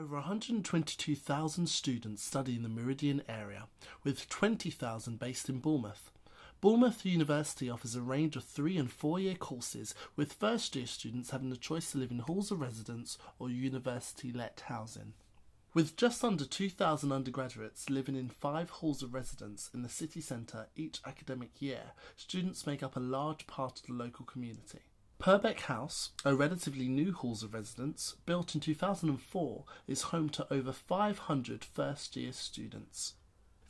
Over 122,000 students study in the Meridian area, with 20,000 based in Bournemouth. Bournemouth University offers a range of 3- and 4-year courses, with first-year students having the choice to live in halls of residence or university-let housing. With just under 2,000 undergraduates living in 5 halls of residence in the city centre each academic year, students make up a large part of the local community. Purbeck House, a relatively new halls of residence, built in 2004, is home to over 500 first-year students.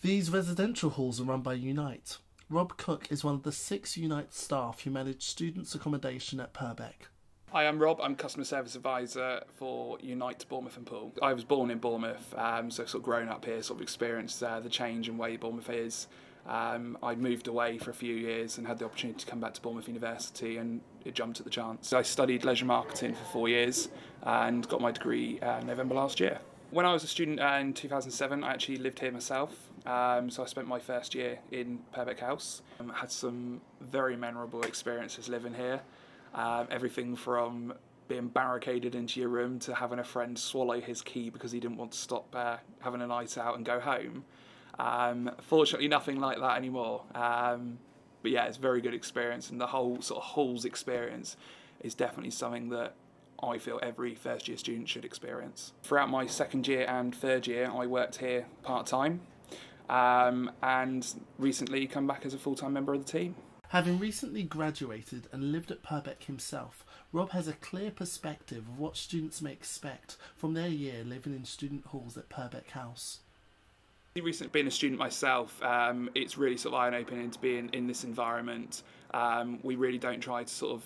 These residential halls are run by Unite. Rob Cook is one of the 6 Unite staff who manage students' accommodation at Purbeck. Hi, I'm Rob. I'm Customer Service Advisor for Unite Bournemouth and Poole. I was born in Bournemouth, so sort of grown up here, sort of experienced the change in way Bournemouth is. I moved away for a few years and had the opportunity to come back to Bournemouth University, and it jumped at the chance. I studied leisure marketing for 4 years and got my degree November last year. When I was a student in 2007, I actually lived here myself, so I spent my first year in Purbeck House. Had some very memorable experiences living here. Everything from being barricaded into your room to having a friend swallow his key because he didn't want to stop having a night out and go home. Fortunately, nothing like that anymore. But yeah, it's a very good experience, and the whole sort of halls experience is definitely something that I feel every first year student should experience. Throughout my second year and third year, I worked here part-time, and recently come back as a full-time member of the team. Having recently graduated and lived at Purbeck himself, Rob has a clear perspective of what students may expect from their year living in student halls at Purbeck House. Recently being a student myself, it's really sort of eye-opening to be in this environment. We really don't try to sort of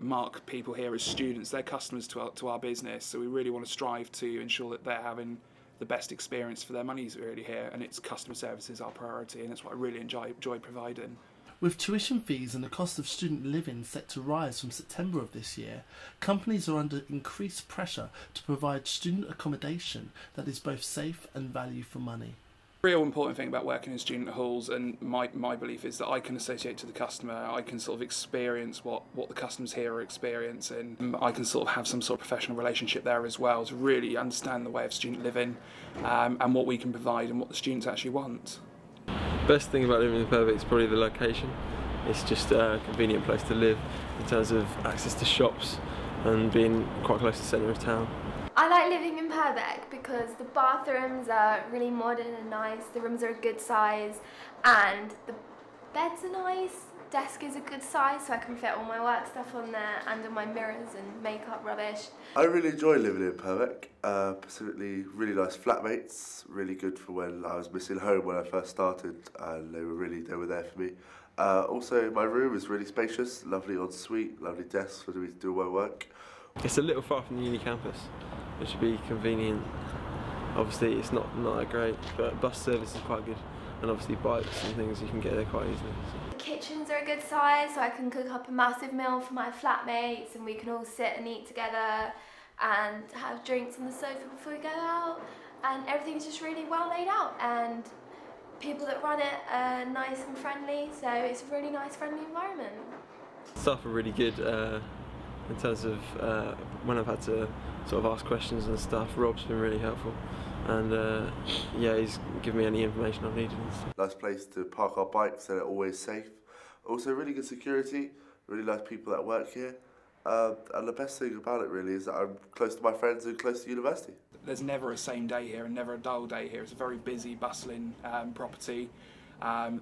mark people here as students. They're customers to our business, so we really want to strive to ensure that they're having the best experience for their monies really here, and it's customer service is our priority, and that's what I really enjoy providing. With tuition fees and the cost of student living set to rise from September of this year, companies are under increased pressure to provide student accommodation that is both safe and value for money. The real important thing about working in student halls, and my belief is that I can associate to the customer, I can sort of experience what the customers here are experiencing. I can sort of have some sort of professional relationship there as well to really understand the way of student living and what we can provide and what the students actually want. Best thing about living in Purbeck is probably the location. It's just a convenient place to live in terms of access to shops and being quite close to the centre of town. I like living in Purbeck because the bathrooms are really modern and nice, the rooms are a good size, and the beds are nice. Desk is a good size, so I can fit all my work stuff on there and all my mirrors and makeup rubbish. I really enjoy living in Purbeck, specifically really nice flatmates, really good for when I was missing home when I first started, and they were there for me. Also, my room is really spacious, lovely ensuite, lovely desks for me to do my work. It's a little far from the uni campus, which would be convenient. Obviously it's not that great, but bus service is quite good, and obviously bikes and things, you can get there quite easily. The kitchens are a good size, so I can cook up a massive meal for my flatmates and we can all sit and eat together and have drinks on the sofa before we go out, and everything's just really well laid out, and people that run it are nice and friendly, so it's a really nice friendly environment. Staff are really good in terms of when I've had to sort of ask questions and stuff. Rob's been really helpful, and yeah, he's given me any information I've needed. Nice place to park our bikes, so they're always safe. Also really good security, really nice people that work here, and the best thing about it really is that I'm close to my friends and close to university. There's never a same day here and never a dull day here. It's a very busy, bustling property,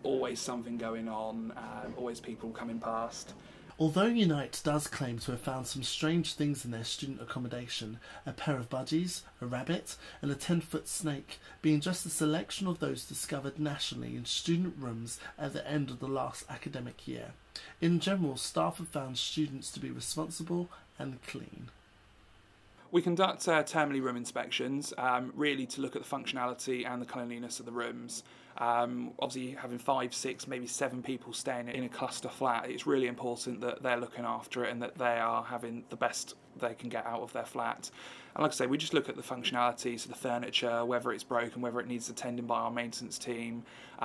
always something going on, always people coming past. Although Unite does claim to have found some strange things in their student accommodation, a pair of budgies, a rabbit and a 10-foot snake being just a selection of those discovered nationally in student rooms at the end of the last academic year, in general staff have found students to be responsible and clean. We conduct termly room inspections, really to look at the functionality and the cleanliness of the rooms. Obviously having 5, 6, maybe 7 people staying in a cluster flat, it's really important that they're looking after it and that they are having the best they can get out of their flat. And like I say, we just look at the functionality, so the furniture, whether it's broken, whether it needs attending by our maintenance team,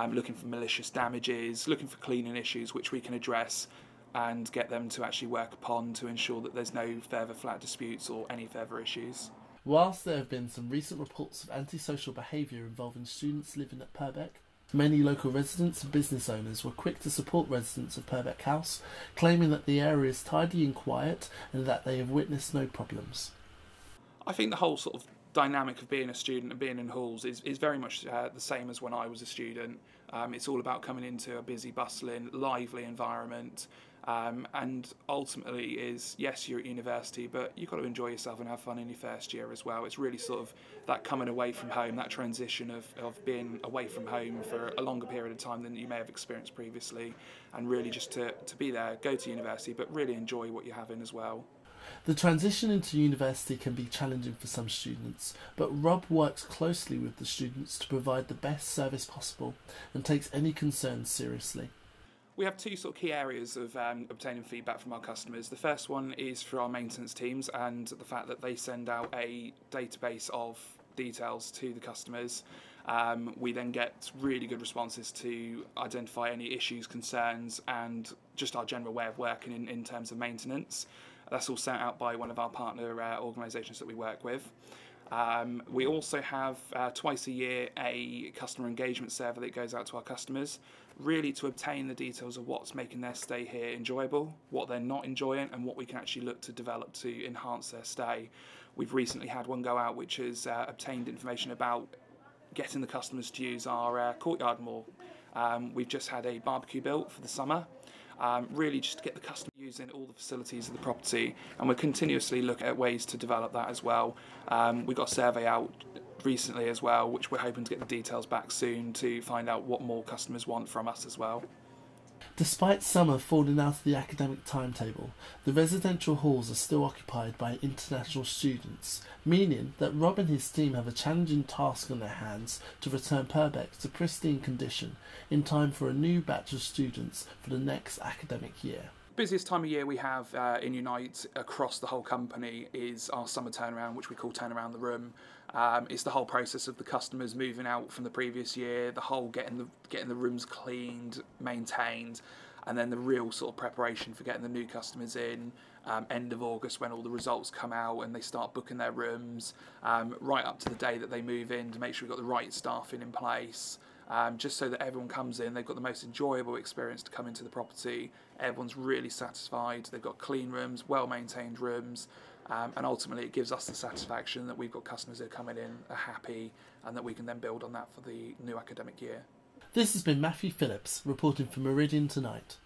looking for malicious damages, looking for cleaning issues which we can address and get them to actually work upon to ensure that there's no further flat disputes or any further issues. Whilst there have been some recent reports of antisocial behaviour involving students living at Purbeck, many local residents and business owners were quick to support residents of Purbeck House, claiming that the area is tidy and quiet and that they have witnessed no problems. I think the whole sort of dynamic of being a student and being in halls is very much the same as when I was a student. It's all about coming into a busy, bustling, lively environment. And ultimately is, yes, you're at university, but you've got to enjoy yourself and have fun in your first year as well. It's really sort of that coming away from home, that transition of being away from home for a longer period of time than you may have experienced previously, and really just to be there, go to university, but really enjoy what you're having as well. The transition into university can be challenging for some students, but Rob works closely with the students to provide the best service possible and takes any concerns seriously. We have two sort of key areas of obtaining feedback from our customers. The first one is for our maintenance teams and the fact that they send out a database of details to the customers. We then get really good responses to identify any issues, concerns, and just our general way of working in terms of maintenance. That's all sent out by one of our partner organisations that we work with. We also have twice a year a customer engagement survey that goes out to our customers, really to obtain the details of what's making their stay here enjoyable, what they're not enjoying, and what we can actually look to develop to enhance their stay. We've recently had one go out which has obtained information about getting the customers to use our courtyard more. We've just had a barbecue built for the summer. Really just to get the customer using all the facilities of the property, and we're continuously looking at ways to develop that as well. We've got a survey out recently as well, which we're hoping to get the details back soon to find out what more customers want from us as well. Despite summer falling out of the academic timetable, the residential halls are still occupied by international students, meaning that Rob and his team have a challenging task on their hands to return Purbeck to pristine condition in time for a new batch of students for the next academic year. Busiest time of year we have in Unite across the whole company is our summer turnaround, which we call Turn Around the Room. It's the whole process of the customers moving out from the previous year, the whole getting the rooms cleaned, maintained, and then the real sort of preparation for getting the new customers in. End of August when all the results come out and they start booking their rooms, right up to the day that they move in to make sure we've got the right staffing in place. Just so that everyone comes in, they've got the most enjoyable experience to come into the property. Everyone's really satisfied. They've got clean rooms, well-maintained rooms, and ultimately it gives us the satisfaction that we've got customers who are coming in, are happy, and that we can then build on that for the new academic year. This has been Matthew Phillips reporting for Meridian Tonight.